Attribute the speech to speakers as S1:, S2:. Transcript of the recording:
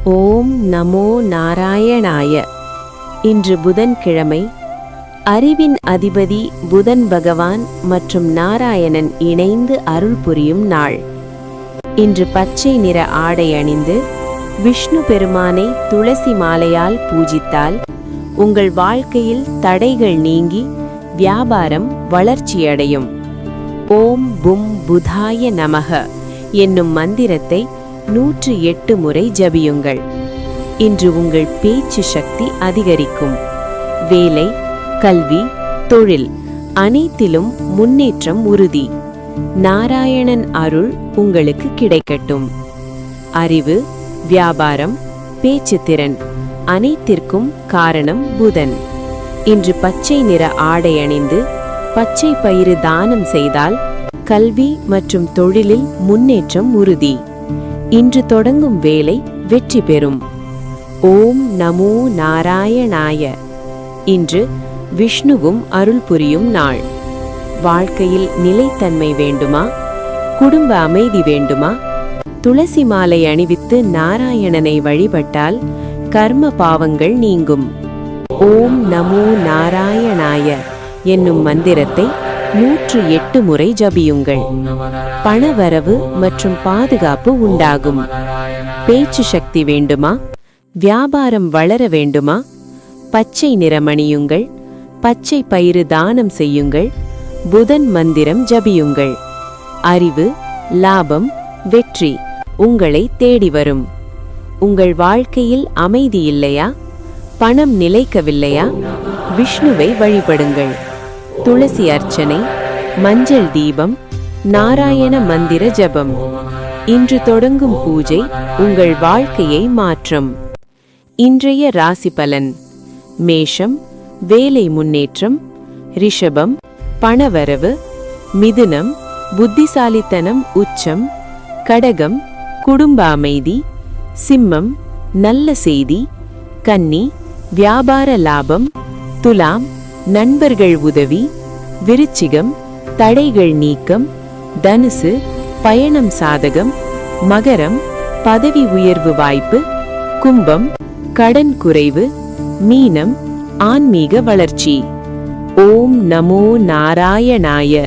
S1: ஓம் நமோ நாராயணாய. இன்று புதன்கிழமை. அறிவின் அதிபதி புதன் பகவான் மற்றும் நாராயணன் இணைந்து அருள் புரியும் நாள். இன்று பச்சை நிற ஆடை அணிந்து விஷ்ணு பெருமானை துளசி மாலையால் பூஜித்தால் உங்கள் வாழ்க்கையில் தடைகள் நீங்கி வியாபாரம் வளர்ச்சியடையும். ஓம் பும் புதாய நமக என்னும் மந்திரத்தை 108 முறை ஜபியுங்கள். இன்று உங்கள் பேச்சு சக்தி அதிகரிக்கும். வேலை, கல்வி, தொழில் அனைத்திலும் முன்னேற்றம் உறுதி. நாராயணன் அருள் உங்களுக்கு கிடைக்கட்டும். அறிவு, வியாபாரம், பேச்சு திறன் அனைத்திற்கும் காரணம் புதன். இன்று பச்சை நிற ஆடை அணிந்து பச்சை பயிறு தானம் செய்தால் கல்வி மற்றும் தொழிலில் முன்னேற்றம் உறுதி. இன்று தொடங்கும் வேலை வெற்றி பெறும். ஓம் நமோ நாராயணாய. இன்று விஷ்ணுவும் அருள் புரியும் நாள். வாழ்க்கையில் நிலைத்தன்மை வேண்டுமா? குடும்ப அமைதி வேண்டுமா? துளசி மாலை அணிவித்து நாராயணனை வழிபட்டால் கர்ம பாவங்கள் நீங்கும். ஓம் நமோ நாராயணாய என்னும் மந்திரத்தை 108 முறை ஜபியுங்கள். பணவரவு மற்றும் பாதுகாப்பு உண்டாகும். பேச்சு சக்தி வேண்டுமா? வியாபாரம் வளர வேண்டுமா? பச்சை நிறமணியுங்கள். பச்சை பயிறு தானம் செய்யுங்கள். புதன் மந்திரம் ஜபியுங்கள். அறிவு, லாபம், வெற்றி உங்களை தேடி வரும். உங்கள் வாழ்க்கையில் அமைதி இல்லையா? பணம் நிலைக்கவில்லையா? விஷ்ணுவை வழிபடுங்கள். துளசி அர்ச்சனை, மஞ்சள் தீபம், நாராயண மந்திர ஜபம். இன்று தொடங்கும் பூஜை உங்கள் வாழ்க்கையை மாற்றும். இன்றைய ராசி பலன். மேஷம், வேலை முன்னேற்றம். ரிஷபம், பணவரவு. மிதுனம், புத்திசாலித்தனம் உச்சம். கடகம், குடும்ப அமைதி. சிம்மம், நல்ல செய்தி. கன்னி, வியாபார லாபம். துலாம், நண்பர்கள் உதவி. விருச்சிகம், தடைகள் நீக்கம். தனுசு, பயணம் சாதகம். மகரம், பதவி உயர்வு வாய்ப்பு. கும்பம், கடன் குறைவு. மீனம், ஆன்மீக வளர்ச்சி. ஓம் நமோ நாராயணாய.